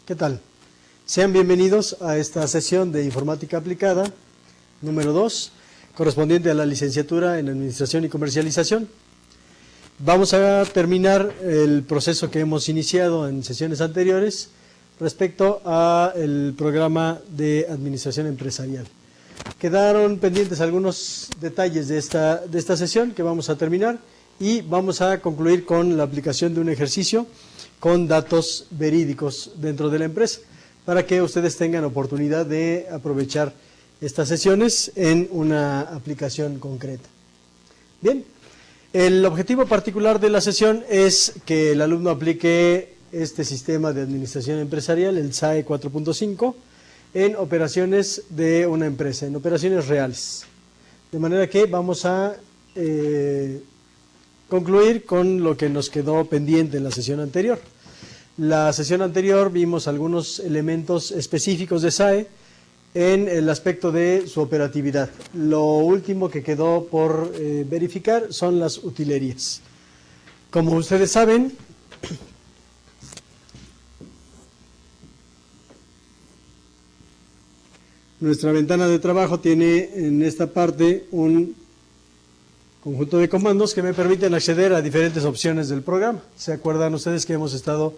¿Qué tal? Sean bienvenidos a esta sesión de Informática Aplicada número 2, correspondiente a la licenciatura en Administración y Comercialización. Vamos a terminar el proceso que hemos iniciado en sesiones anteriores respecto al programa de Administración Empresarial. Quedaron pendientes algunos detalles de esta sesión que vamos a terminar y vamos a concluir con la aplicación de un ejercicio con datos verídicos dentro de la empresa, para que ustedes tengan oportunidad de aprovechar estas sesiones en una aplicación concreta. Bien, el objetivo particular de la sesión es que el alumno aplique este sistema de administración empresarial, el SAE 4.5, en operaciones de una empresa, en operaciones reales. De manera que vamos a concluir con lo que nos quedó pendiente en la sesión anterior. La sesión anterior vimos algunos elementos específicos de SAE en el aspecto de su operatividad. Lo último que quedó por verificar son las utilerías. Como ustedes saben, nuestra ventana de trabajo tiene en esta parte un conjunto de comandos que me permiten acceder a diferentes opciones del programa. ¿Se acuerdan ustedes que hemos estado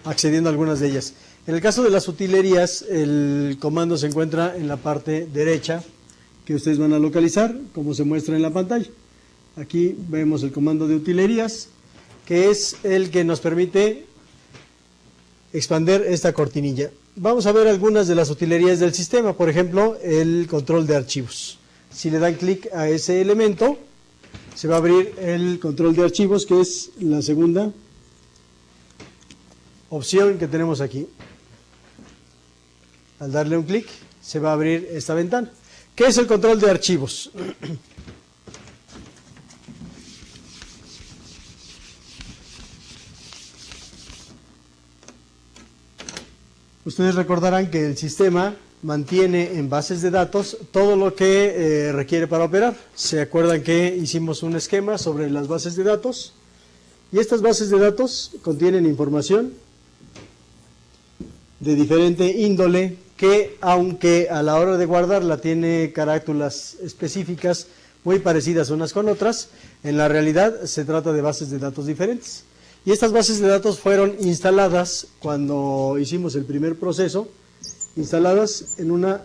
accediendo a algunas de ellas? En el caso de las utilerías, el comando se encuentra en la parte derecha, que ustedes van a localizar, como se muestra en la pantalla. Aquí vemos el comando de utilerías, que es el que nos permite expander esta cortinilla. Vamos a ver algunas de las utilerías del sistema, por ejemplo, el control de archivos. Si le dan clic a ese elemento, se va a abrir el control de archivos, que es la segunda opción que tenemos aquí. Al darle un clic, se va a abrir esta ventana. ¿Qué es el control de archivos? Ustedes recordarán que el sistema mantiene en bases de datos todo lo que requiere para operar. ¿Se acuerdan que hicimos un esquema sobre las bases de datos? Y estas bases de datos contienen información de diferente índole que, aunque a la hora de guardarla tiene carátulas específicas muy parecidas unas con otras, en la realidad se trata de bases de datos diferentes. Y estas bases de datos fueron instaladas cuando hicimos el primer proceso, instaladas en una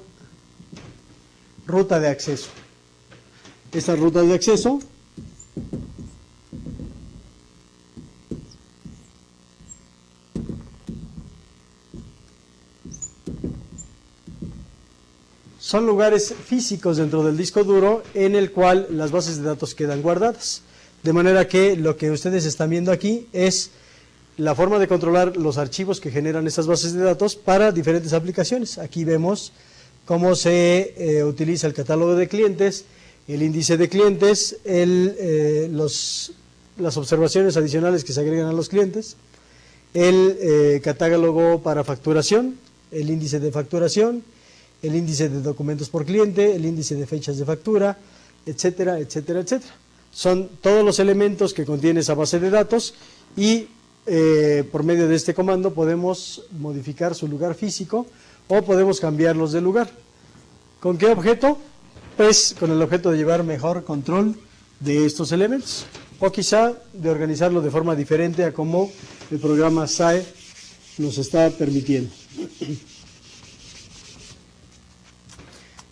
ruta de acceso. Estas rutas de acceso son lugares físicos dentro del disco duro en el cual las bases de datos quedan guardadas. De manera que lo que ustedes están viendo aquí es la forma de controlar los archivos que generan estas bases de datos para diferentes aplicaciones. Aquí vemos cómo se utiliza el catálogo de clientes, el índice de clientes, las observaciones adicionales que se agregan a los clientes, el catálogo para facturación, el índice de facturación, el índice de documentos por cliente, el índice de fechas de factura, etcétera, etcétera, etcétera. Son todos los elementos que contiene esa base de datos y por medio de este comando podemos modificar su lugar físico o podemos cambiarlos de lugar. ¿Con qué objeto? Pues con el objeto de llevar mejor control de estos elementos o quizá de organizarlo de forma diferente a como el programa SAE nos está permitiendo.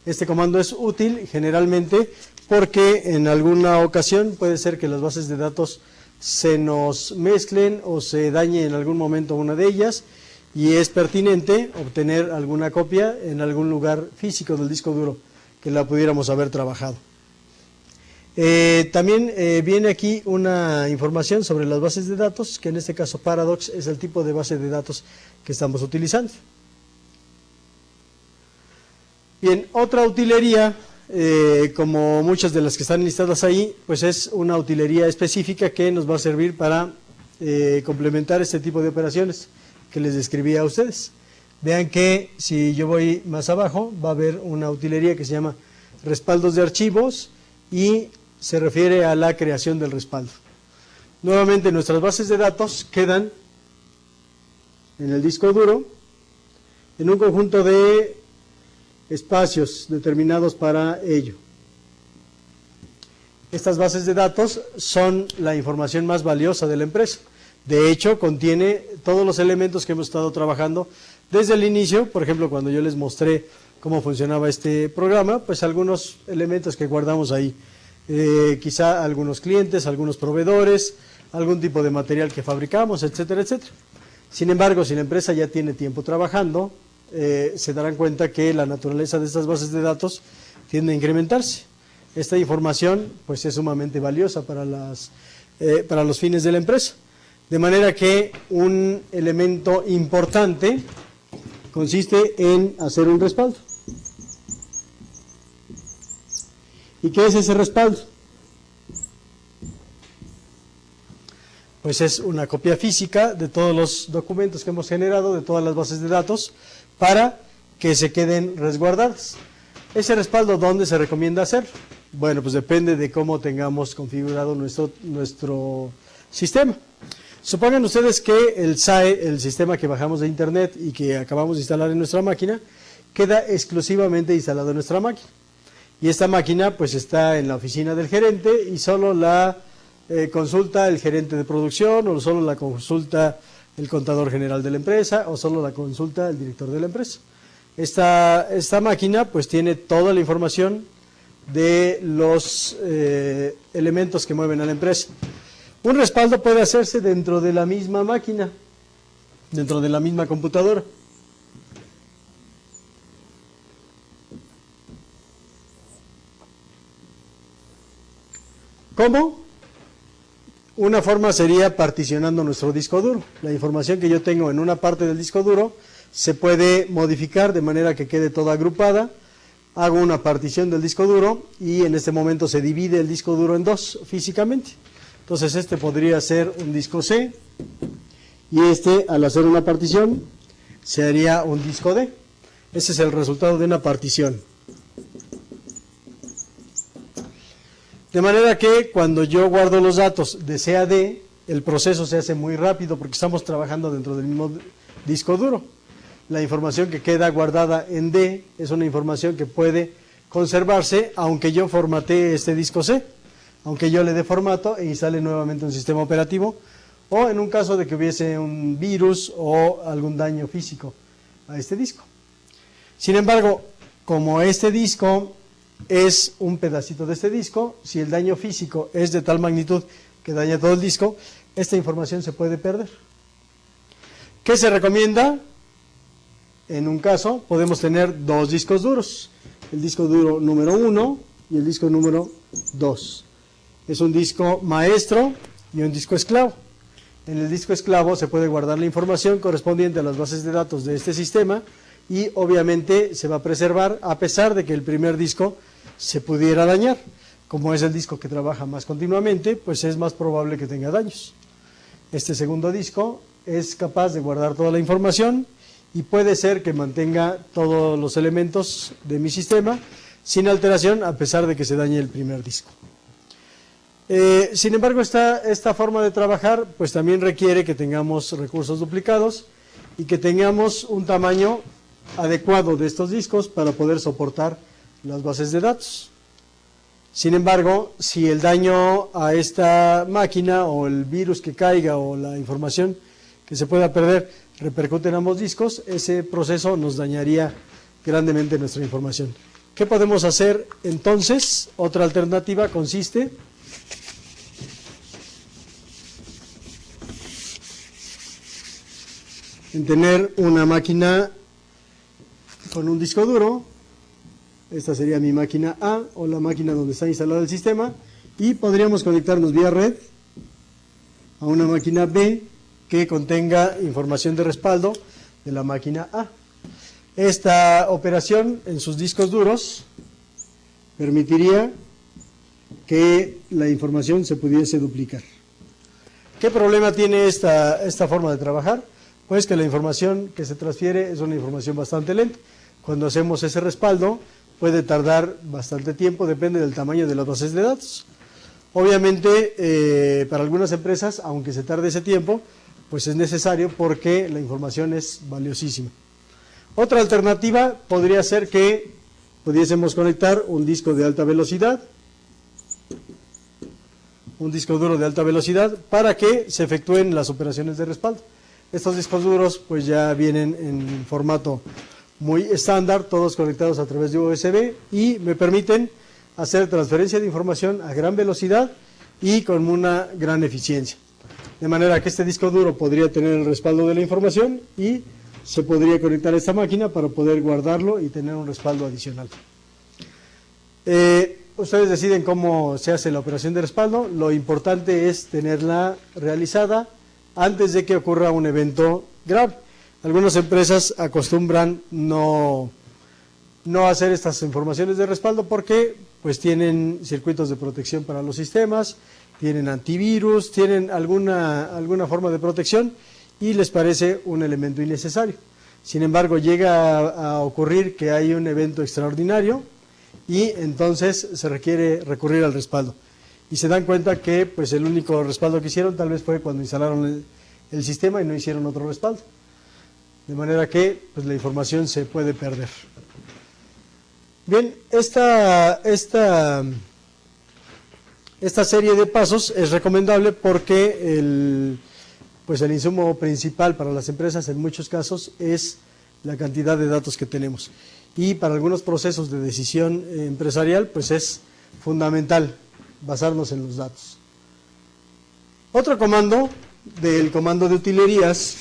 Este comando es útil generalmente porque en alguna ocasión puede ser que las bases de datos se nos mezclen o se dañe en algún momento una de ellas y es pertinente obtener alguna copia en algún lugar físico del disco duro que la pudiéramos haber trabajado. También viene aquí una información sobre las bases de datos, que en este caso Paradox es el tipo de base de datos que estamos utilizando. Bien, otra utilería, como muchas de las que están listadas ahí, pues es una utilería específica que nos va a servir para complementar este tipo de operaciones que les describí a ustedes. Vean que si yo voy más abajo, va a haber una utilería que se llama respaldos de archivos y se refiere a la creación del respaldo. Nuevamente nuestras bases de datos quedan en el disco duro, en un conjunto de espacios determinados para ello. Estas bases de datos son la información más valiosa de la empresa. De hecho, contiene todos los elementos que hemos estado trabajando desde el inicio. Por ejemplo, cuando yo les mostré cómo funcionaba este programa, pues algunos elementos que guardamos ahí. Quizá algunos clientes, algunos proveedores, algún tipo de material que fabricamos, etcétera, etcétera. Sin embargo, si la empresa ya tiene tiempo trabajando, se darán cuenta que la naturaleza de estas bases de datos tiende a incrementarse. Esta información pues es sumamente valiosa para los fines de la empresa. De manera que un elemento importante consiste en hacer un respaldo. ¿Y qué es ese respaldo? Pues es una copia física de todos los documentos que hemos generado, de todas las bases de datos, para que se queden resguardadas. ¿Ese respaldo dónde se recomienda hacer? Bueno, pues depende de cómo tengamos configurado nuestro sistema. Supongan ustedes que el SAE, el sistema que bajamos de internet y que acabamos de instalar en nuestra máquina, queda exclusivamente instalado en nuestra máquina. Y esta máquina pues está en la oficina del gerente y solo la consulta el gerente de producción, o solo la consulta el contador general de la empresa, o solo la consulta el director de la empresa. Esta máquina pues tiene toda la información de los elementos que mueven a la empresa. Un respaldo puede hacerse dentro de la misma máquina, dentro de la misma computadora. ¿Cómo? Una forma sería particionando nuestro disco duro. La información que yo tengo en una parte del disco duro se puede modificar de manera que quede toda agrupada. Hago una partición del disco duro y en este momento se divide el disco duro en dos físicamente. Entonces este podría ser un disco C y al hacer una partición se haría un disco D. Ese es el resultado de una partición. De manera que cuando yo guardo los datos de C a D, el proceso se hace muy rápido porque estamos trabajando dentro del mismo disco duro. La información que queda guardada en D es una información que puede conservarse aunque yo formatee este disco C, aunque yo le dé formato e instale nuevamente un sistema operativo, o en un caso de que hubiese un virus o algún daño físico a este disco. Sin embargo, como este disco es un pedacito de este disco, si el daño físico es de tal magnitud que daña todo el disco, esta información se puede perder. ¿Qué se recomienda? En un caso podemos tener dos discos duros, el disco duro número 1 y el disco número 2. Es un disco maestro y un disco esclavo. En el disco esclavo se puede guardar la información correspondiente a las bases de datos de este sistema y obviamente se va a preservar a pesar de que el primer disco se pudiera dañar. Como es el disco que trabaja más continuamente, pues es más probable que tenga daños. Este segundo disco es capaz de guardar toda la información y puede ser que mantenga todos los elementos de mi sistema sin alteración a pesar de que se dañe el primer disco. Sin embargo, esta forma de trabajar pues también requiere que tengamos recursos duplicados y que tengamos un tamaño adecuado de estos discos para poder soportar las bases de datos. Sin embargo, si el daño a esta máquina o el virus que caiga o la información que se pueda perder repercute en ambos discos, ese proceso nos dañaría grandemente nuestra información. ¿Qué podemos hacer entonces? Otra alternativa consiste en tener una máquina con un disco duro. Esta sería mi máquina A o la máquina donde está instalado el sistema, y podríamos conectarnos vía red a una máquina B que contenga información de respaldo de la máquina A. Esta operación en sus discos duros permitiría que la información se pudiese duplicar. ¿Qué problema tiene esta forma de trabajar? Pues que la información que se transfiere es una información bastante lenta. Cuando hacemos ese respaldo puede tardar bastante tiempo, depende del tamaño de las bases de datos. Obviamente, para algunas empresas, aunque se tarde ese tiempo, pues es necesario porque la información es valiosísima. Otra alternativa podría ser que pudiésemos conectar un disco de alta velocidad, un disco duro de alta velocidad, para que se efectúen las operaciones de respaldo. Estos discos duros pues ya vienen en formato muy estándar, todos conectados a través de USB, y me permiten hacer transferencia de información a gran velocidad y con una gran eficiencia. De manera que este disco duro podría tener el respaldo de la información y se podría conectar a esta máquina para poder guardarlo y tener un respaldo adicional. Ustedes deciden cómo se hace la operación de respaldo. Lo importante es tenerla realizada antes de que ocurra un evento grave. Algunas empresas acostumbran no hacer estas informaciones de respaldo porque pues tienen circuitos de protección para los sistemas, tienen antivirus, tienen alguna forma de protección y les parece un elemento innecesario. Sin embargo, llega a ocurrir que hay un evento extraordinario y entonces se requiere recurrir al respaldo. Y se dan cuenta que pues el único respaldo que hicieron tal vez fue cuando instalaron el sistema y no hicieron otro respaldo. De manera que pues la información se puede perder. Bien, esta serie de pasos es recomendable porque el insumo principal para las empresas en muchos casos es la cantidad de datos que tenemos. Y para algunos procesos de decisión empresarial pues es fundamental basarnos en los datos. Otro comando del comando de utilerías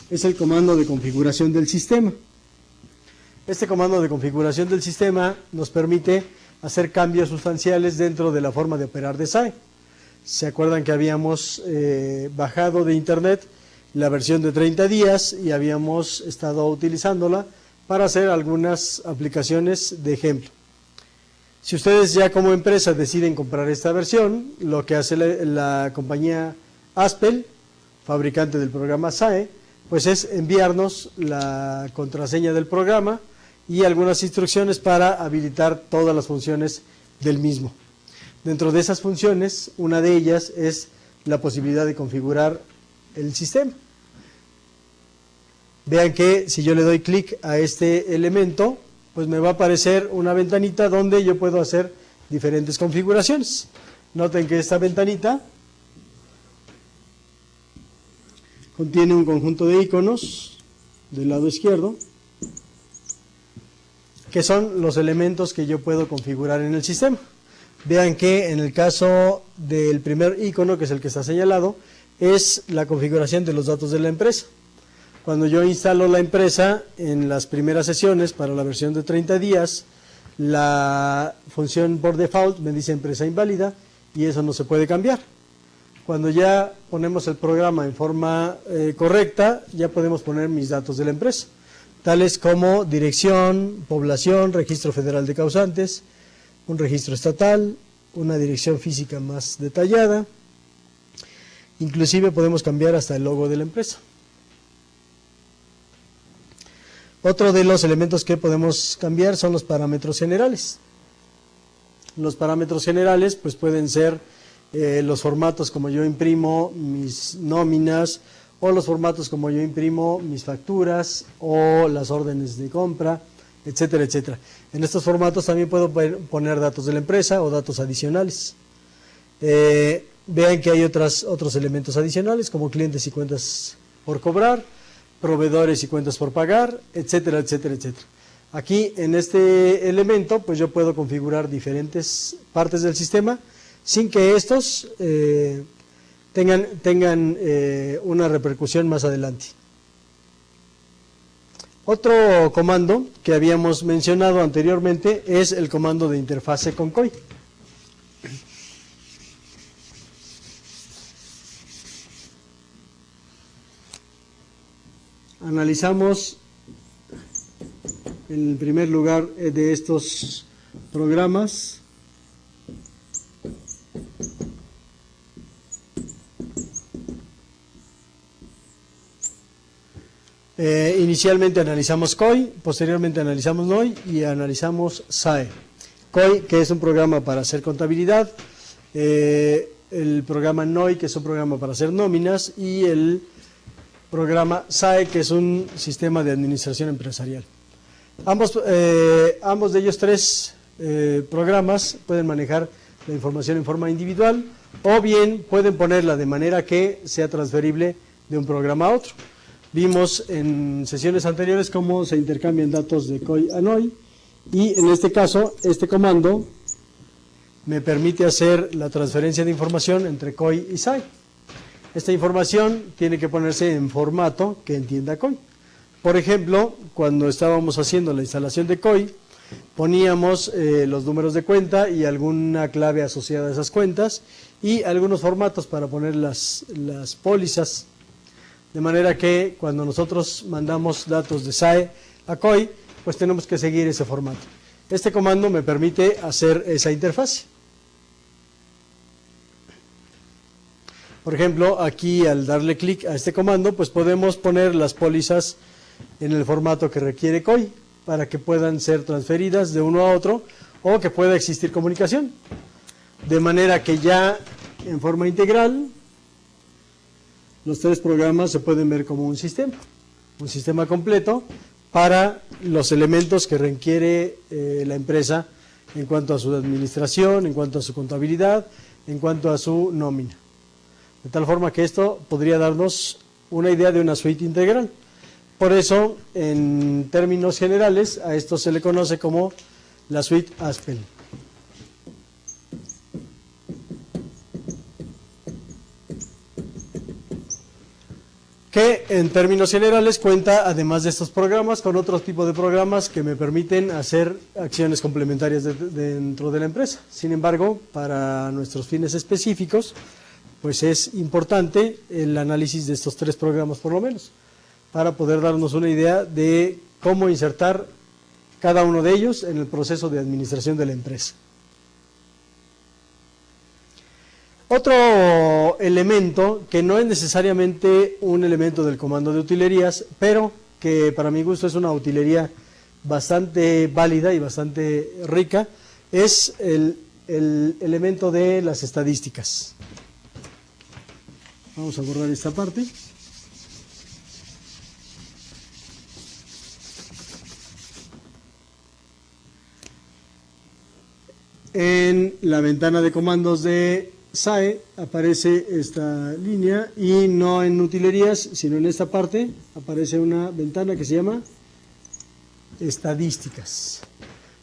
es el comando de configuración del sistema. Este comando de configuración del sistema nos permite hacer cambios sustanciales dentro de la forma de operar de SAE. ¿Se acuerdan que habíamos bajado de internet la versión de 30 días y habíamos estado utilizándola para hacer algunas aplicaciones de ejemplo? Si ustedes ya como empresa deciden comprar esta versión, lo que hace la compañía Aspel, fabricante del programa SAE, pues es enviarnos la contraseña del programa y algunas instrucciones para habilitar todas las funciones del mismo. Dentro de esas funciones, una de ellas es la posibilidad de configurar el sistema. Vean que si yo le doy clic a este elemento, pues me va a aparecer una ventanita donde yo puedo hacer diferentes configuraciones. Noten que esta ventanita contiene un conjunto de iconos del lado izquierdo, que son los elementos que yo puedo configurar en el sistema. Vean que en el caso del primer icono, que es el que está señalado, es la configuración de los datos de la empresa. Cuando yo instalo la empresa en las primeras sesiones para la versión de 30 días, la función por default me dice empresa inválida y eso no se puede cambiar. Cuando ya ponemos el programa en forma correcta, ya podemos poner mis datos de la empresa, tales como dirección, población, registro federal de causantes, un registro estatal, una dirección física más detallada. Inclusive podemos cambiar hasta el logo de la empresa. Otro de los elementos que podemos cambiar son los parámetros generales. Los parámetros generales pues pueden ser los formatos como yo imprimo mis nóminas, o los formatos como yo imprimo mis facturas o las órdenes de compra, etcétera, etcétera. En estos formatos también puedo poner datos de la empresa o datos adicionales. Vean que hay otros elementos adicionales como clientes y cuentas por cobrar, proveedores y cuentas por pagar, etcétera, etcétera, etcétera. Aquí en este elemento pues yo puedo configurar diferentes partes del sistema sin que estos tengan una repercusión más adelante. Otro comando que habíamos mencionado anteriormente es el comando de interfase con COI. Analizamos en primer lugar de estos programas inicialmente analizamos COI, posteriormente analizamos NOI y analizamos SAE. COI, que es un programa para hacer contabilidad, el programa NOI, que es un programa para hacer nóminas, y el programa SAE, que es un sistema de administración empresarial. Ambos de ellos tres programas pueden manejar la información en forma individual o bien pueden ponerla de manera que sea transferible de un programa a otro. Vimos en sesiones anteriores cómo se intercambian datos de COI a NOI y en este caso este comando me permite hacer la transferencia de información entre COI y SAE. Esta información tiene que ponerse en formato que entienda COI. Por ejemplo, cuando estábamos haciendo la instalación de COI, poníamos los números de cuenta y alguna clave asociada a esas cuentas y algunos formatos para poner las pólizas, de manera que cuando nosotros mandamos datos de SAE a COI, pues tenemos que seguir ese formato. Este comando me permite hacer esa interfaz. Por ejemplo, aquí al darle clic a este comando, pues podemos poner las pólizas en el formato que requiere COI para que puedan ser transferidas de uno a otro o que pueda existir comunicación. De manera que ya en forma integral los tres programas se pueden ver como un sistema completo para los elementos que requiere la empresa en cuanto a su administración, en cuanto a su contabilidad, en cuanto a su nómina. De tal forma que esto podría darnos una idea de una suite integral. Por eso, en términos generales, a esto se le conoce como la suite Aspel. Que en términos generales cuenta, además de estos programas, con otro tipo de programas que me permiten hacer acciones complementarias dentro de la empresa. Sin embargo, para nuestros fines específicos, pues es importante el análisis de estos tres programas por lo menos, para poder darnos una idea de cómo insertar cada uno de ellos en el proceso de administración de la empresa. Otro elemento que no es necesariamente un elemento del comando de utilerías, pero que para mi gusto es una utilería bastante válida y bastante rica, es el elemento de las estadísticas. Vamos a borrar esta parte. En la ventana de comandos de SAE aparece esta línea y no en utilerías, sino en esta parte aparece una ventana que se llama estadísticas.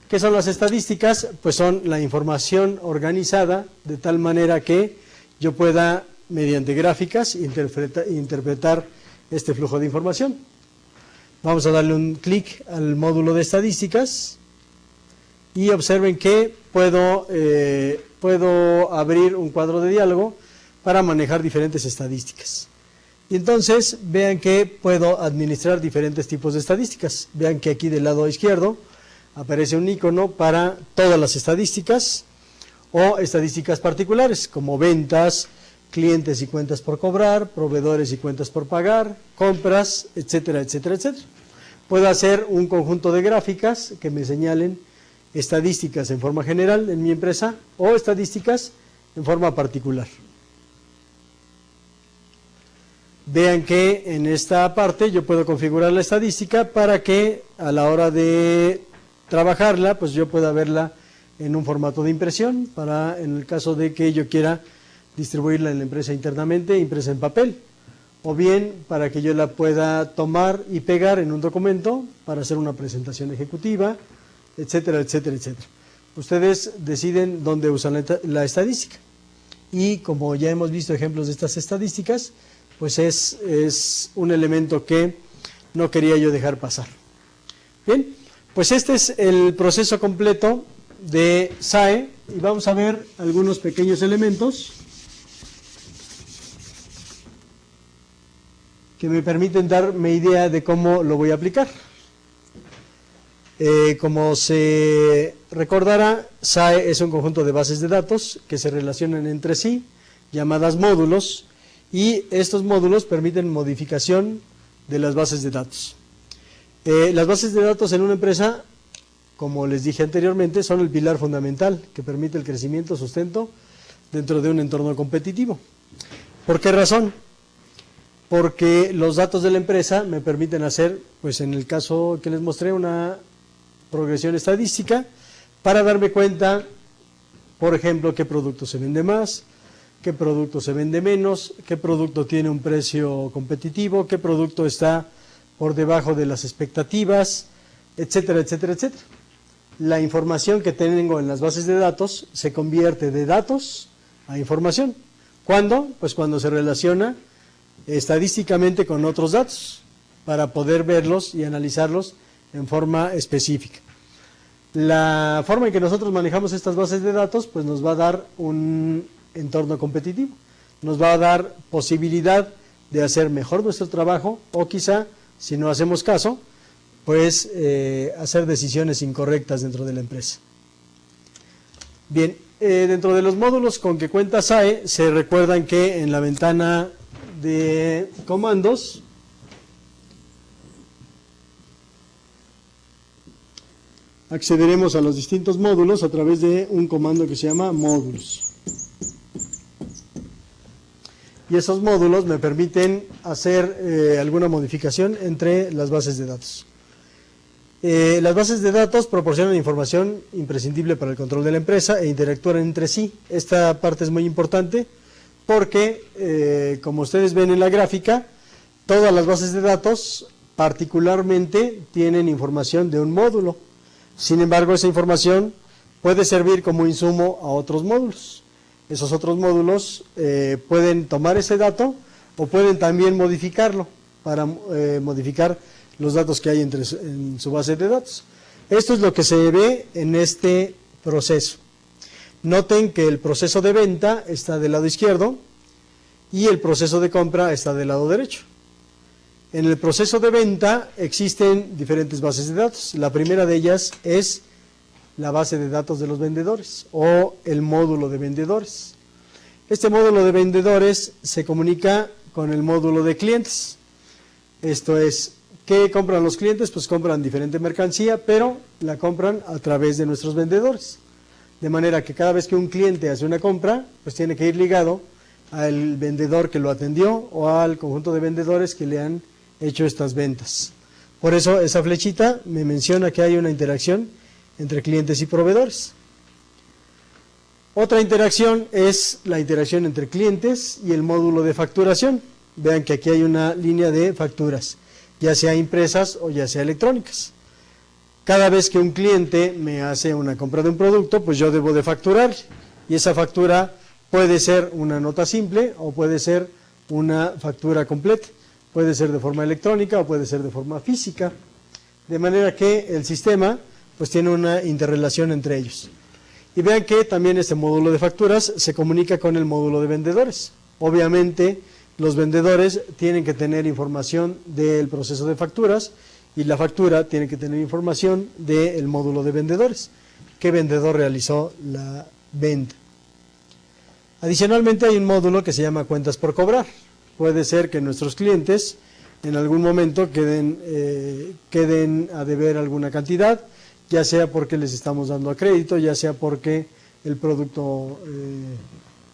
¿Qué son las estadísticas? Pues son la información organizada de tal manera que yo pueda, mediante gráficas, interpretar este flujo de información. Vamos a darle un clic al módulo de estadísticas y observen que puedo abrir un cuadro de diálogo para manejar diferentes estadísticas. Y entonces vean que puedo administrar diferentes tipos de estadísticas. Vean que aquí del lado izquierdo aparece un icono para todas las estadísticas o estadísticas particulares, como ventas, clientes y cuentas por cobrar, proveedores y cuentas por pagar, compras, etcétera, etcétera, etcétera. Puedo hacer un conjunto de gráficas que me señalen estadísticas en forma general en mi empresa o estadísticas en forma particular. Vean que en esta parte yo puedo configurar la estadística para que a la hora de trabajarla, pues yo pueda verla en un formato de impresión, para en el caso de que yo quiera distribuirla en la empresa internamente, impresa en papel, o bien para que yo la pueda tomar y pegar en un documento para hacer una presentación ejecutiva, etcétera, etcétera, etcétera. Ustedes deciden dónde usan la estadística. Y como ya hemos visto ejemplos de estas estadísticas, pues es un elemento que no quería yo dejar pasar. Bien, pues este es el proceso completo de SAE y vamos a ver algunos pequeños elementos que me permiten darme idea de cómo lo voy a aplicar. Como se recordará, SAE es un conjunto de bases de datos que se relacionan entre sí, llamadas módulos, y estos módulos permiten modificación de las bases de datos. Las bases de datos en una empresa, como les dije anteriormente, son el pilar fundamental que permite el crecimiento, sustento dentro de un entorno competitivo. ¿Por qué razón? Porque los datos de la empresa me permiten hacer, pues en el caso que les mostré, una progresión estadística para darme cuenta, por ejemplo, qué producto se vende más, qué producto se vende menos, qué producto tiene un precio competitivo, qué producto está por debajo de las expectativas, etcétera, etcétera, etcétera. La información que tengo en las bases de datos se convierte de datos a información. ¿Cuándo? Pues cuando se relaciona estadísticamente con otros datos para poder verlos y analizarlos en forma específica. La forma en que nosotros manejamos estas bases de datos pues nos va a dar un entorno competitivo, nos va a dar posibilidad de hacer mejor nuestro trabajo o quizá, si no hacemos caso, pues hacer decisiones incorrectas dentro de la empresa. Bien, dentro de los módulos con que cuenta SAE, se recuerdan que en la ventana de comandos accederemos a los distintos módulos a través de un comando que se llama módulos. Y esos módulos me permiten hacer alguna modificación entre las bases de datos. Las bases de datos proporcionan información imprescindible para el control de la empresa e interactúan entre sí. Esta parte es muy importante porque, como ustedes ven en la gráfica, todas las bases de datos particularmente tienen información de un módulo. Sin embargo, esa información puede servir como insumo a otros módulos. Esos otros módulos pueden tomar ese dato o pueden también modificarlo para modificar los datos que hay en su base de datos. Esto es lo que se ve en este proceso. Noten que el proceso de venta está del lado izquierdo y el proceso de compra está del lado derecho. En el proceso de venta existen diferentes bases de datos. La primera de ellas es la base de datos de los vendedores o el módulo de vendedores. Este módulo de vendedores se comunica con el módulo de clientes. Esto es, ¿qué compran los clientes? Pues compran diferente mercancía, pero la compran a través de nuestros vendedores. De manera que cada vez que un cliente hace una compra, pues tiene que ir ligado al vendedor que lo atendió o al conjunto de vendedores que le han hecho estas ventas. Por eso esa flechita me menciona que hay una interacción entre clientes y proveedores. Otra interacción es la interacción entre clientes y el módulo de facturación. Vean que aquí hay una línea de facturas, ya sea impresas o ya sea electrónicas. Cada vez que un cliente me hace una compra de un producto, pues yo debo de facturar, y esa factura puede ser una nota simple o puede ser una factura completa. Puede ser de forma electrónica o puede ser de forma física. De manera que el sistema pues tiene una interrelación entre ellos. Y vean que también este módulo de facturas se comunica con el módulo de vendedores. Obviamente los vendedores tienen que tener información del proceso de facturas y la factura tiene que tener información del módulo de vendedores. ¿Qué vendedor realizó la venta? Adicionalmente hay un módulo que se llama cuentas por cobrar. Puede ser que nuestros clientes en algún momento queden a deber alguna cantidad, ya sea porque les estamos dando a crédito, ya sea porque el producto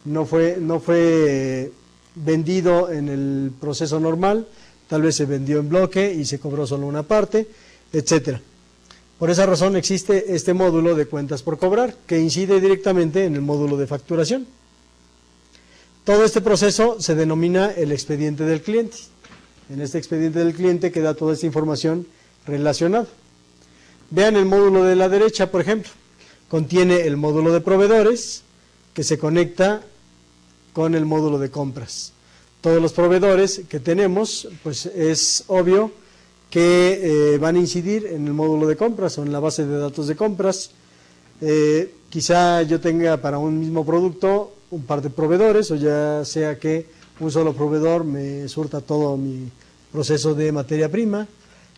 no fue vendido en el proceso normal, tal vez se vendió en bloque y se cobró solo una parte, etcétera. Por esa razón existe este módulo de cuentas por cobrar que incide directamente en el módulo de facturación. Todo este proceso se denomina el expediente del cliente. En este expediente del cliente queda toda esta información relacionada. Vean el módulo de la derecha, por ejemplo. Contiene el módulo de proveedores que se conecta con el módulo de compras. Todos los proveedores que tenemos, pues es obvio que van a incidir en el módulo de compras o en la base de datos de compras. Quizá yo tenga para un mismo producto un par de proveedores, o ya sea que un solo proveedor me surta todo mi proceso de materia prima,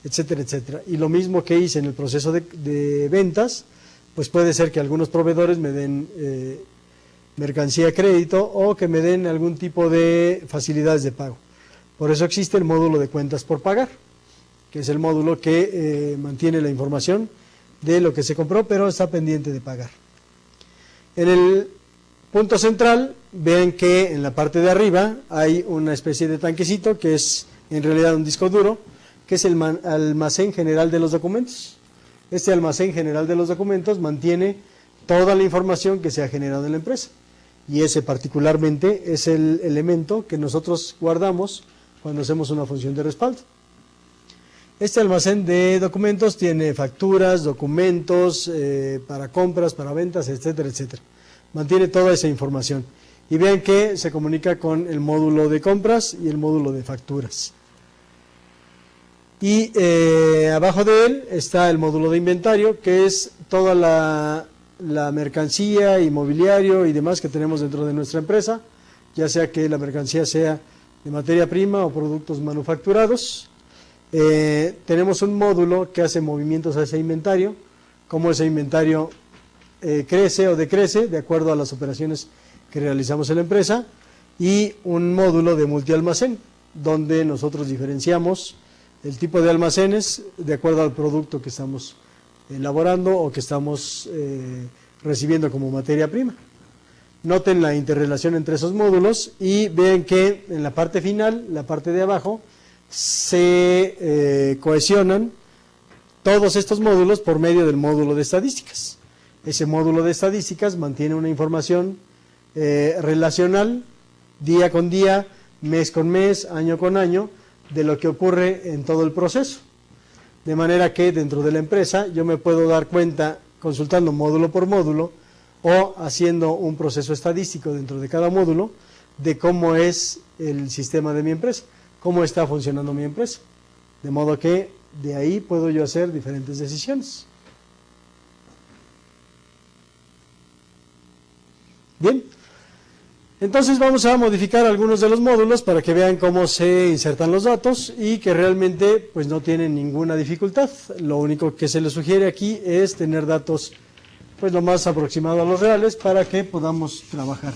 etcétera, etcétera. Y lo mismo que hice en el proceso de ventas, pues puede ser que algunos proveedores me den mercancía a crédito o que me den algún tipo de facilidades de pago. Por eso existe el módulo de cuentas por pagar, que es el módulo que mantiene la información de lo que se compró, pero está pendiente de pagar. En el Punto central, ven que en la parte de arriba hay una especie de tanquecito que es en realidad un disco duro, que es el almacén general de los documentos. Este almacén general de los documentos mantiene toda la información que se ha generado en la empresa, y ese particularmente es el elemento que nosotros guardamos cuando hacemos una función de respaldo. Este almacén de documentos tiene facturas, documentos para compras, para ventas, etcétera, etcétera. Mantiene toda esa información. Y vean que se comunica con el módulo de compras y el módulo de facturas. Y abajo de él está el módulo de inventario, que es toda la mercancía y mobiliario y demás que tenemos dentro de nuestra empresa, ya sea que la mercancía sea de materia prima o productos manufacturados. Tenemos un módulo que hace movimientos a ese inventario, cómo ese inventario crece o decrece de acuerdo a las operaciones que realizamos en la empresa, y un módulo de multialmacén, donde nosotros diferenciamos el tipo de almacenes de acuerdo al producto que estamos elaborando o que estamos recibiendo como materia prima. Noten la interrelación entre esos módulos y vean que en la parte final, la parte de abajo, se cohesionan todos estos módulos por medio del módulo de estadísticas. Ese módulo de estadísticas mantiene una información relacional día con día, mes con mes, año con año, de lo que ocurre en todo el proceso. De manera que dentro de la empresa yo me puedo dar cuenta consultando módulo por módulo o haciendo un proceso estadístico dentro de cada módulo de cómo es el sistema de mi empresa, cómo está funcionando mi empresa. De modo que de ahí puedo yo hacer diferentes decisiones. Bien, entonces vamos a modificar algunos de los módulos para que vean cómo se insertan los datos y que realmente pues no tienen ninguna dificultad. Lo único que se les sugiere aquí es tener datos pues lo más aproximado a los reales para que podamos trabajar.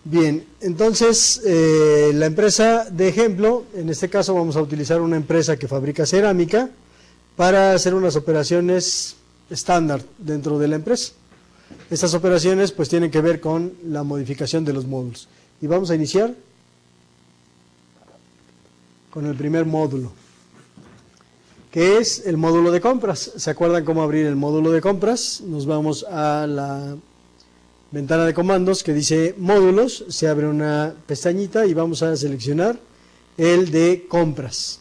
Bien, entonces la empresa de ejemplo, en este caso vamos a utilizar una empresa que fabrica cerámica para hacer unas operaciones estándar dentro de la empresa. Estas operaciones pues tienen que ver con la modificación de los módulos. Y vamos a iniciar con el primer módulo, que es el módulo de compras. ¿Se acuerdan cómo abrir el módulo de compras? Nos vamos a la ventana de comandos que dice módulos, se abre una pestañita y vamos a seleccionar el de compras,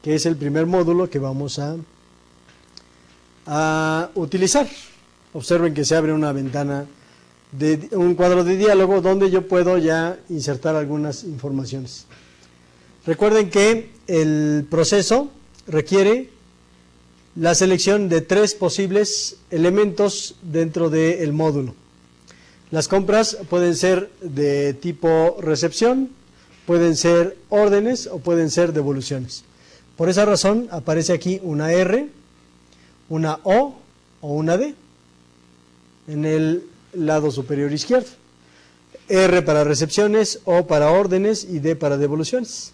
que es el primer módulo que vamos a utilizar. Observen que se abre una ventana, un cuadro de diálogo donde yo puedo ya insertar algunas informaciones. Recuerden que el proceso requiere la selección de 3 posibles elementos dentro del módulo. Las compras pueden ser de tipo recepción, pueden ser órdenes o pueden ser devoluciones. Por esa razón aparece aquí una R, una O una D en el lado superior izquierdo. R para recepciones, O para órdenes y D para devoluciones.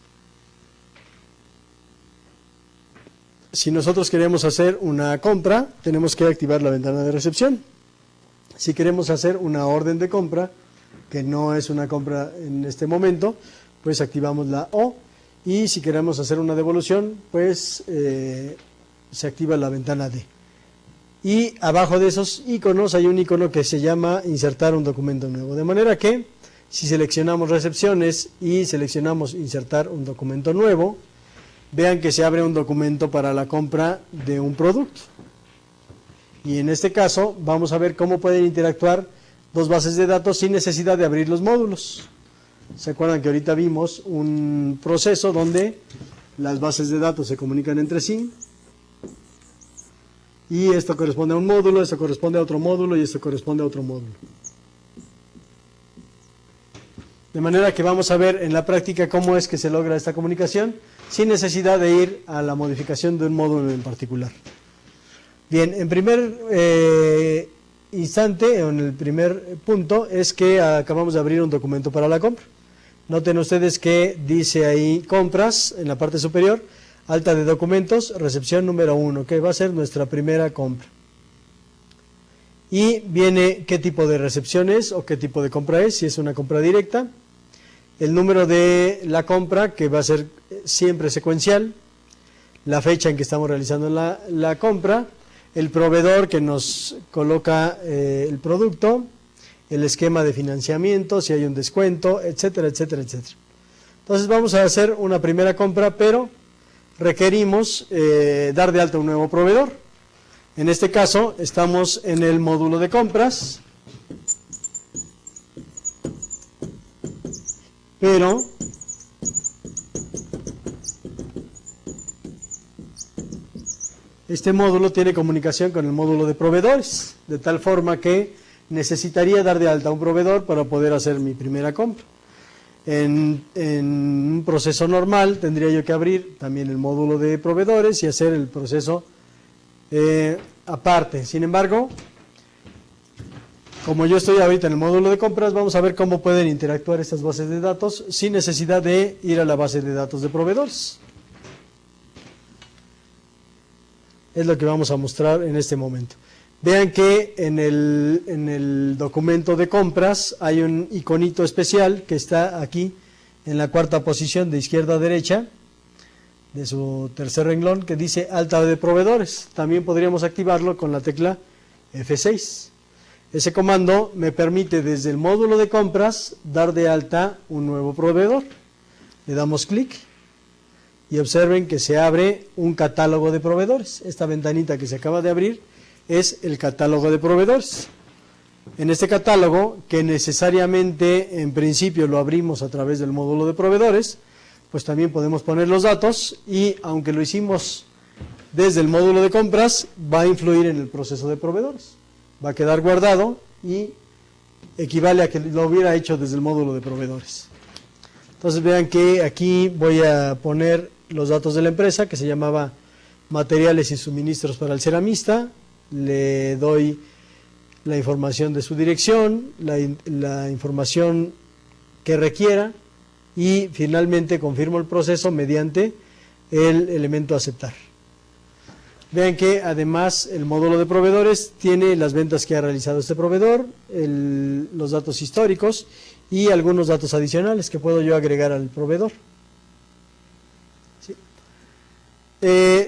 Si nosotros queremos hacer una compra, tenemos que activar la ventana de recepción. Si queremos hacer una orden de compra, que no es una compra en este momento, pues activamos la O. Y si queremos hacer una devolución, pues se activa la ventana D. Y abajo de esos iconos hay un icono que se llama insertar un documento nuevo. De manera que si seleccionamos recepciones y seleccionamos insertar un documento nuevo, vean que se abre un documento para la compra de un producto. Y en este caso vamos a ver cómo pueden interactuar 2 bases de datos sin necesidad de abrir los módulos. ¿Se acuerdan que ahorita vimos un proceso donde las bases de datos se comunican entre sí? Y esto corresponde a un módulo, esto corresponde a otro módulo y esto corresponde a otro módulo. De manera que vamos a ver en la práctica cómo es que se logra esta comunicación sin necesidad de ir a la modificación de un módulo en particular. Bien, en primer instante, o en el primer punto, es que acabamos de abrir un documento para la compra. Noten ustedes que dice ahí compras en la parte superior. alta de documentos, recepción número 1, que va a ser nuestra primera compra. Y viene qué tipo de recepción es o qué tipo de compra es, si es una compra directa, el número de la compra, que va a ser siempre secuencial, la fecha en que estamos realizando la compra, el proveedor que nos coloca el producto, el esquema de financiamiento, si hay un descuento, etcétera, etcétera, etcétera. Entonces vamos a hacer una primera compra, pero requerimos dar de alta un nuevo proveedor. En este caso estamos en el módulo de compras, pero este módulo tiene comunicación con el módulo de proveedores, de tal forma que necesitaría dar de alta a un proveedor para poder hacer mi primera compra. En un proceso normal tendría yo que abrir también el módulo de proveedores y hacer el proceso aparte. Sin embargo, como yo estoy ahorita en el módulo de compras, vamos a ver cómo pueden interactuar estas bases de datos sin necesidad de ir a la base de datos de proveedores. Es lo que vamos a mostrar en este momento. Vean que en el documento de compras hay un iconito especial que está aquí en la cuarta posición de izquierda a derecha de su tercer renglón, que dice alta de proveedores. También podríamos activarlo con la tecla F6. Ese comando me permite desde el módulo de compras dar de alta un nuevo proveedor. Le damos clic y observen que se abre un catálogo de proveedores. Esta ventanita que se acaba de abrir es el catálogo de proveedores. En este catálogo, que necesariamente en principio lo abrimos a través del módulo de proveedores, pues también podemos poner los datos y aunque lo hicimos desde el módulo de compras, va a influir en el proceso de proveedores. Va a quedar guardado y equivale a que lo hubiera hecho desde el módulo de proveedores. Entonces vean que aquí voy a poner los datos de la empresa, que se llamaba Materiales y Suministros para el Ceramista. Le doy la información de su dirección, la información que requiera y finalmente confirmo el proceso mediante el elemento aceptar. Vean que además el módulo de proveedores tiene las ventas que ha realizado este proveedor, los datos históricos y algunos datos adicionales que puedo yo agregar al proveedor. ¿Sí?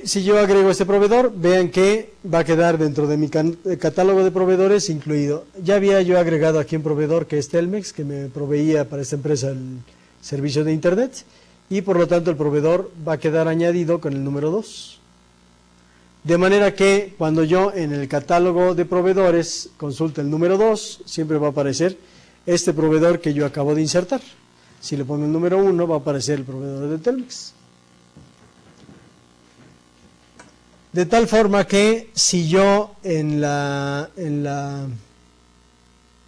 Si yo agrego este proveedor, vean que va a quedar dentro de mi catálogo de proveedores incluido. Ya había yo agregado aquí un proveedor que es Telmex, que me proveía para esta empresa el servicio de internet, y por lo tanto el proveedor va a quedar añadido con el número 2. De manera que cuando yo en el catálogo de proveedores consulte el número 2, siempre va a aparecer este proveedor que yo acabo de insertar. Si le pongo el número 1, va a aparecer el proveedor de Telmex. De tal forma que si yo en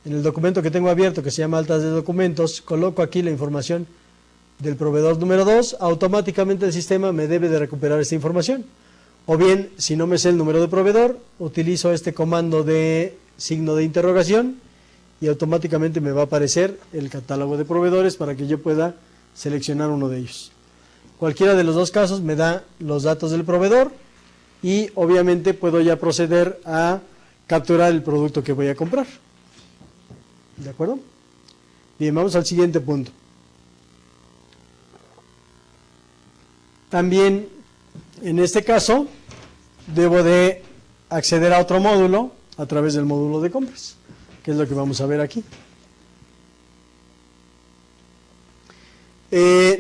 el documento que tengo abierto, que se llama altas de documentos, coloco aquí la información del proveedor número 2, automáticamente el sistema me debe de recuperar esta información. O bien, si no me sé el número de proveedor, utilizo este comando de signo de interrogación y automáticamente me va a aparecer el catálogo de proveedores para que yo pueda seleccionar uno de ellos. Cualquiera de los dos casos me da los datos del proveedor y obviamente puedo ya proceder a capturar el producto que voy a comprar. ¿De acuerdo? Bien, vamos al siguiente punto. También, en este caso, debo de acceder a otro módulo a través del módulo de compras, que es lo que vamos a ver aquí.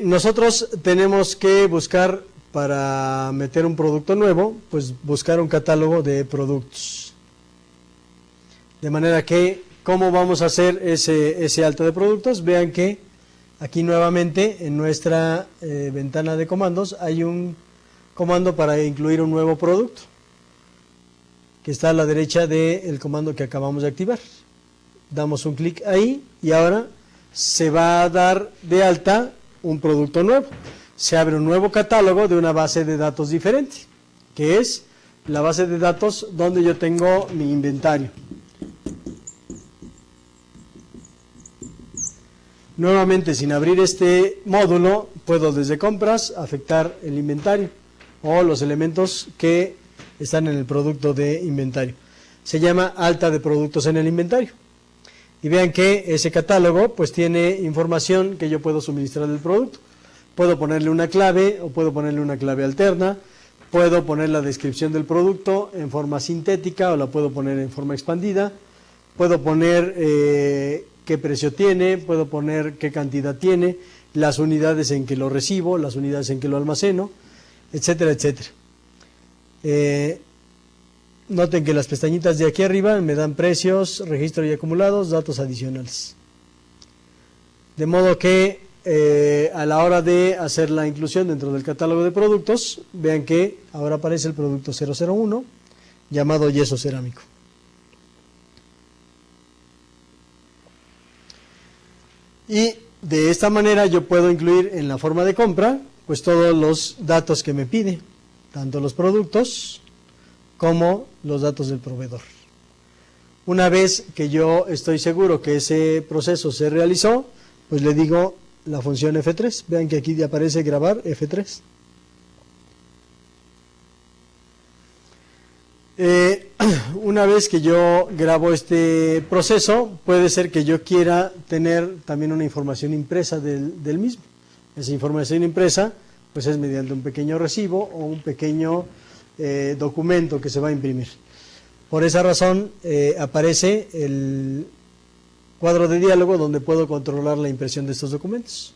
Nosotros tenemos que buscar, para meter un producto nuevo, pues buscar un catálogo de productos. De manera que, ¿cómo vamos a hacer ese alta de productos? Vean que aquí nuevamente en nuestra ventana de comandos hay un comando para incluir un nuevo producto, que está a la derecha del comando que acabamos de activar. Damos un clic ahí y ahora se va a dar de alta un producto nuevo. Se abre un nuevo catálogo de una base de datos diferente, que es la base de datos donde yo tengo mi inventario. Nuevamente, sin abrir este módulo, puedo desde compras afectar el inventario. o los elementos que están en el producto de inventario. Se llama alta de productos en el inventario. Y vean que ese catálogo pues tiene información que yo puedo suministrar del producto. Puedo ponerle una clave o puedo ponerle una clave alterna, puedo poner la descripción del producto en forma sintética o la puedo poner en forma expandida, puedo poner qué precio tiene, puedo poner qué cantidad tiene, las unidades en que lo recibo, las unidades en que lo almaceno, etcétera, etcétera. Noten que las pestañitas de aquí arriba me dan precios, registro y acumulados, datos adicionales. De modo que a la hora de hacer la inclusión dentro del catálogo de productos, vean que ahora aparece el producto 001 llamado yeso cerámico. Y de esta manera yo puedo incluir en la forma de compra pues todos los datos que me pide, tanto los productos como los datos del proveedor. Una vez que yo estoy seguro que ese proceso se realizó, pues le digo la función F3. Vean que aquí aparece grabar F3. Una vez que yo grabo este proceso, puede ser que yo quiera tener también una información impresa del mismo. Esa información impresa pues es mediante un pequeño recibo o un pequeño documento que se va a imprimir. Por esa razón aparece el cuadro de diálogo donde puedo controlar la impresión de estos documentos.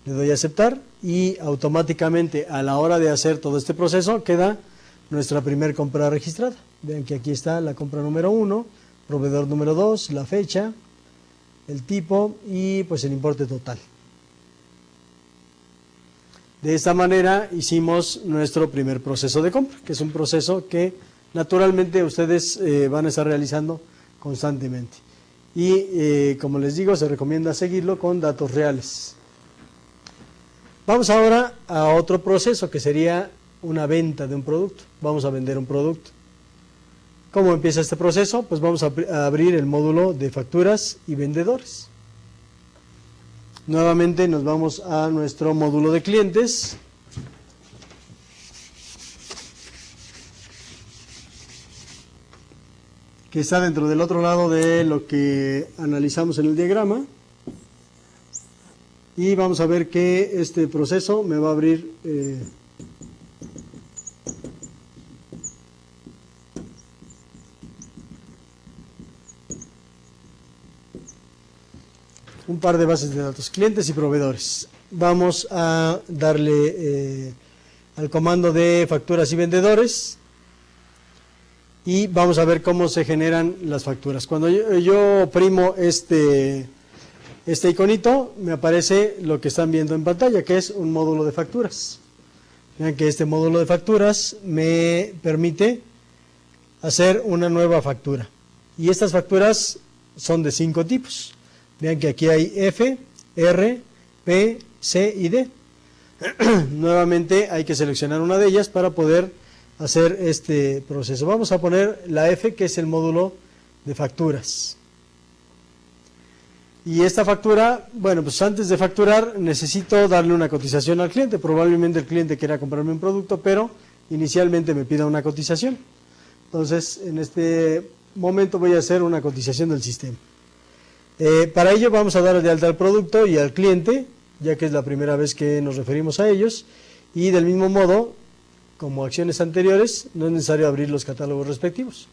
Le doy a aceptar y automáticamente a la hora de hacer todo este proceso queda nuestra primer compra registrada. Vean que aquí está la compra número 1, proveedor número 2, la fecha, el tipo y pues el importe total. De esta manera hicimos nuestro primer proceso de compra, que es un proceso que naturalmente ustedes van a estar realizando constantemente. Y como les digo, se recomienda seguirlo con datos reales. Vamos ahora a otro proceso que sería una venta de un producto. Vamos a vender un producto. ¿Cómo empieza este proceso? Pues vamos a abrir el módulo de facturas y vendedores. Nuevamente nos vamos a nuestro módulo de clientes. Que está dentro del otro lado de lo que analizamos en el diagrama. Y vamos a ver que este proceso me va a abrir un par de bases de datos, clientes y proveedores. Vamos a darle al comando de facturas y vendedores y vamos a ver cómo se generan las facturas. Cuando yo oprimo este iconito, me aparece lo que están viendo en pantalla, que es un módulo de facturas. Vean que este módulo de facturas me permite hacer una nueva factura. Y estas facturas son de 5 tipos. Vean que aquí hay F, R, P, C y D. Nuevamente hay que seleccionar una de ellas para poder hacer este proceso. Vamos a poner la F, que es el módulo de facturas. Y esta factura, bueno, pues antes de facturar necesito darle una cotización al cliente. Probablemente el cliente quiera comprarme un producto, pero inicialmente me pida una cotización. Entonces, en este momento voy a hacer una cotización del sistema. Para ello vamos a dar de alta al producto y al cliente, ya que es la primera vez que nos referimos a ellos, y del mismo modo, como acciones anteriores, no es necesario abrir los catálogos respectivos.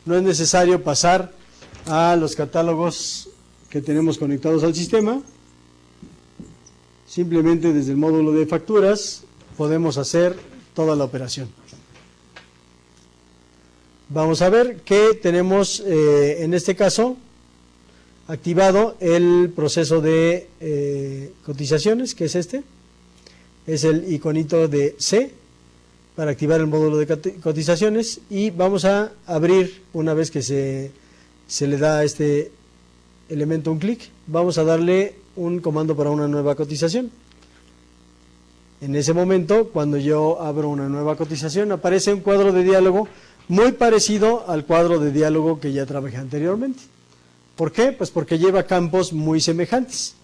No es necesario pasar a los catálogos que tenemos conectados al sistema. Simplemente desde el módulo de facturas podemos hacer toda la operación. Vamos a ver que tenemos en este caso activado el proceso de cotizaciones, que es este. Es el iconito de C para activar el módulo de cotizaciones, y vamos a abrir, una vez que se le da a este elemento un clic, vamos a darle un comando para una nueva cotización. En ese momento, cuando yo abro una nueva cotización, aparece un cuadro de diálogo muy parecido al cuadro de diálogo que ya trabajé anteriormente. ¿Por qué? Pues porque lleva campos muy semejantes.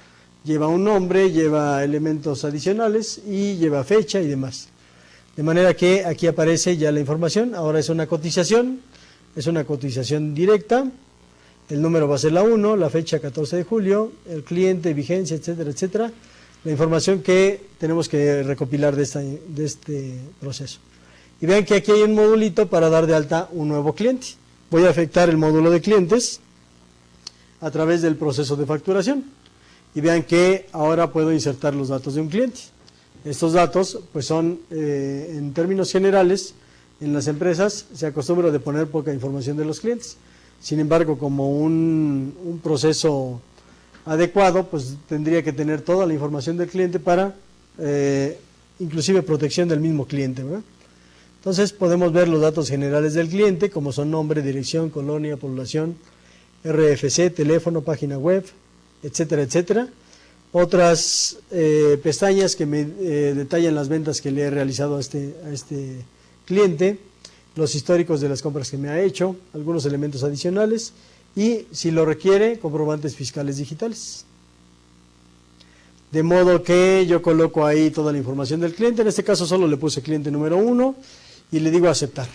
Lleva un nombre, lleva elementos adicionales y lleva fecha y demás. De manera que aquí aparece ya la información. Ahora es una cotización directa. El número va a ser la 1, la fecha 14 de julio, el cliente, vigencia, etcétera, etcétera. La información que tenemos que recopilar de este proceso. Y vean que aquí hay un modulito para dar de alta un nuevo cliente. Voy a afectar el módulo de clientes a través del proceso de facturación. Y vean que ahora puedo insertar los datos de un cliente. Estos datos pues son, en términos generales, en las empresas se acostumbra de poner poca información de los clientes. Sin embargo, como un proceso adecuado, pues tendría que tener toda la información del cliente para, inclusive, protección del mismo cliente, ¿verdad? Entonces podemos ver los datos generales del cliente, como son nombre, dirección, colonia, población, RFC, teléfono, página web, etcétera, etcétera. Otras pestañas que me detallan las ventas que le he realizado a este cliente, los históricos de las compras que me ha hecho, algunos elementos adicionales y, si lo requiere, comprobantes fiscales digitales. De modo que yo coloco ahí toda la información del cliente. En este caso solo le puse cliente número 1 y le digo aceptar.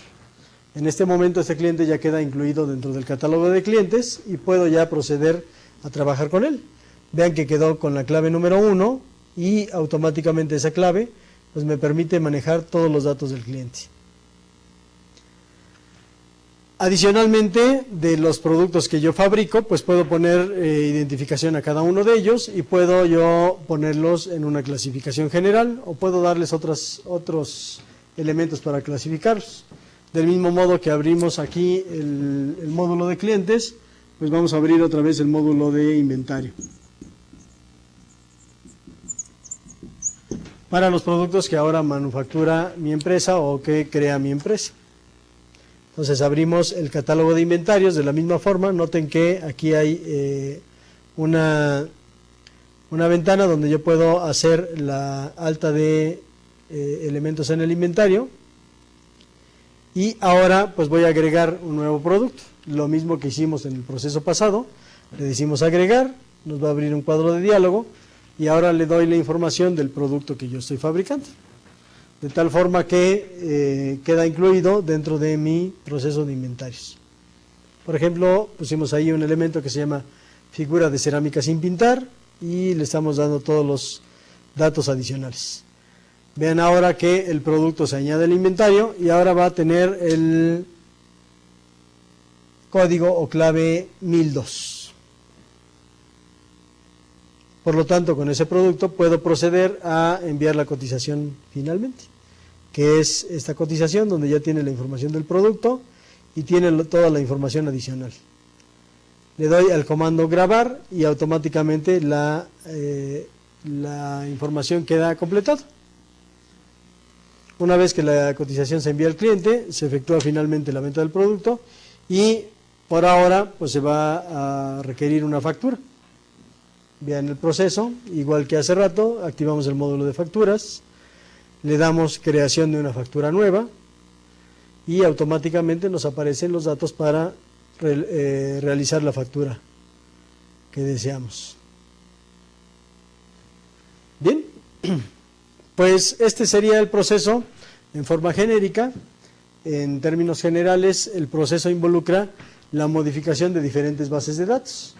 En este momento este cliente ya queda incluido dentro del catálogo de clientes y puedo ya proceder a trabajar con él. Vean que quedó con la clave número 1 y automáticamente esa clave pues me permite manejar todos los datos del cliente. Adicionalmente, de los productos que yo fabrico, pues puedo poner identificación a cada uno de ellos y puedo yo ponerlos en una clasificación general o puedo darles otros elementos para clasificarlos. Del mismo modo que abrimos aquí el módulo de clientes, pues vamos a abrir otra vez el módulo de inventario. Para los productos que ahora manufactura mi empresa o que crea mi empresa. Entonces abrimos el catálogo de inventarios de la misma forma. Noten que aquí hay una ventana donde yo puedo hacer la alta de elementos en el inventario. Y ahora pues voy a agregar un nuevo producto. Lo mismo que hicimos en el proceso pasado. Le decimos agregar, nos va a abrir un cuadro de diálogo y ahora le doy la información del producto que yo estoy fabricando. De tal forma que queda incluido dentro de mi proceso de inventarios. Por ejemplo, pusimos ahí un elemento que se llama figura de cerámica sin pintar y le estamos dando todos los datos adicionales. Vean ahora que el producto se añade al inventario y ahora va a tener el código o clave 1002. Por lo tanto, con ese producto puedo proceder a enviar la cotización finalmente, que es esta cotización donde ya tiene la información del producto y tiene toda la información adicional. Le doy al comando grabar y automáticamente la información queda completada. Una vez que la cotización se envía al cliente, se efectúa finalmente la venta del producto y por ahora pues se va a requerir una factura. Vean el proceso, igual que hace rato, activamos el módulo de facturas. Le damos creación de una factura nueva y automáticamente nos aparecen los datos para realizar la factura que deseamos. Bien, pues este sería el proceso en forma genérica. En términos generales, el proceso involucra la modificación de diferentes bases de datos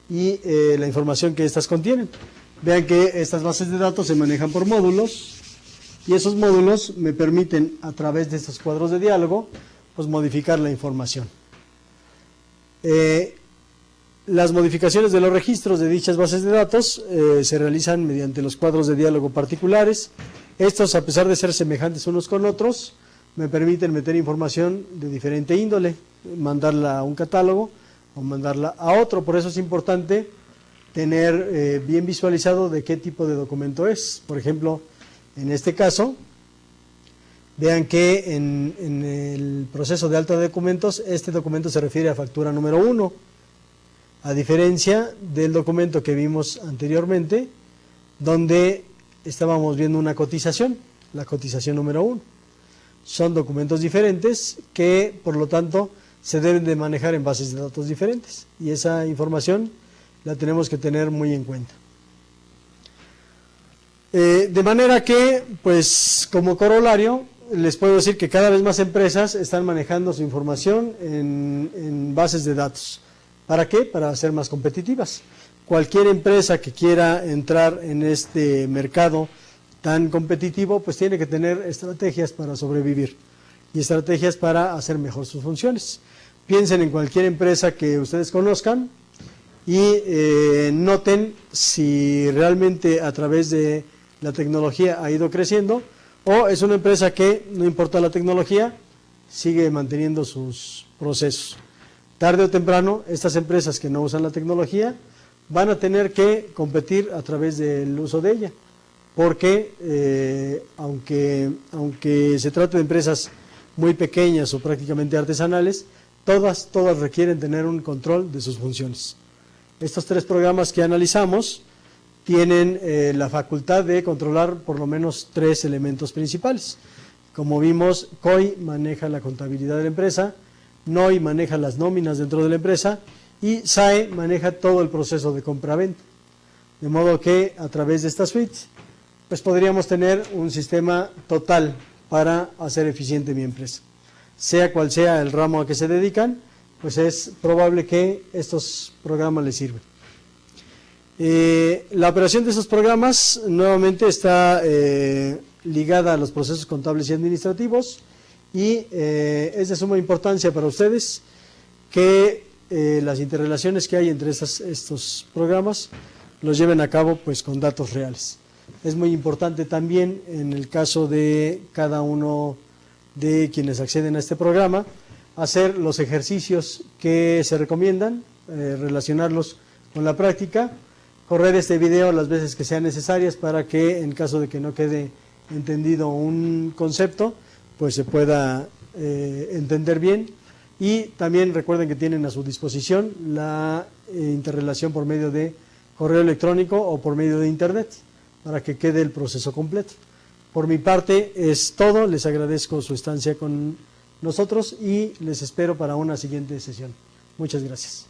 y la información que éstas contienen. Vean que estas bases de datos se manejan por módulos y esos módulos me permiten, a través de estos cuadros de diálogo, pues modificar la información. Las modificaciones de los registros de dichas bases de datos se realizan mediante los cuadros de diálogo particulares. Estos, a pesar de ser semejantes unos con otros, me permiten meter información de diferente índole, mandarla a un catálogo o mandarla a otro. Por eso es importante tener bien visualizado de qué tipo de documento es. Por ejemplo, en este caso, vean que en el proceso de alta de documentos, este documento se refiere a factura número 1, a diferencia del documento que vimos anteriormente, donde estábamos viendo una cotización, la cotización número 1. Son documentos diferentes que, por lo tanto, se deben de manejar en bases de datos diferentes y esa información la tenemos que tener muy en cuenta. De manera que, pues como corolario, les puedo decir que cada vez más empresas están manejando su información en bases de datos. ¿Para qué? Para ser más competitivas. Cualquier empresa que quiera entrar en este mercado tan competitivo, pues tiene que tener estrategias para sobrevivir y estrategias para hacer mejor sus funciones. Piensen en cualquier empresa que ustedes conozcan y noten si realmente a través de la tecnología ha ido creciendo, o es una empresa que, no importa la tecnología, sigue manteniendo sus procesos. Tarde o temprano, estas empresas que no usan la tecnología van a tener que competir a través del uso de ella, porque aunque se trate de empresas muy pequeñas o prácticamente artesanales, todas requieren tener un control de sus funciones. Estos 3 programas que analizamos tienen la facultad de controlar por lo menos 3 elementos principales. Como vimos, COI maneja la contabilidad de la empresa, NOI maneja las nóminas dentro de la empresa y SAE maneja todo el proceso de compra-venta. De modo que a través de esta suite, pues podríamos tener un sistema total para hacer eficiente mi empresa. Sea cual sea el ramo a que se dedican, pues es probable que estos programas les sirvan. La operación de esos programas nuevamente está ligada a los procesos contables y administrativos y es de suma importancia para ustedes que las interrelaciones que hay entre estos programas los lleven a cabo pues con datos reales. Es muy importante también en el caso de cada uno de quienes acceden a este programa hacer los ejercicios que se recomiendan, relacionarlos con la práctica, correr este video las veces que sean necesarias para que en caso de que no quede entendido un concepto, pues se pueda entender bien. Y también recuerden que tienen a su disposición la interrelación por medio de correo electrónico o por medio de internet para que quede el proceso completo. Por mi parte es todo, les agradezco su estancia con nosotros y les espero para una siguiente sesión. Muchas gracias.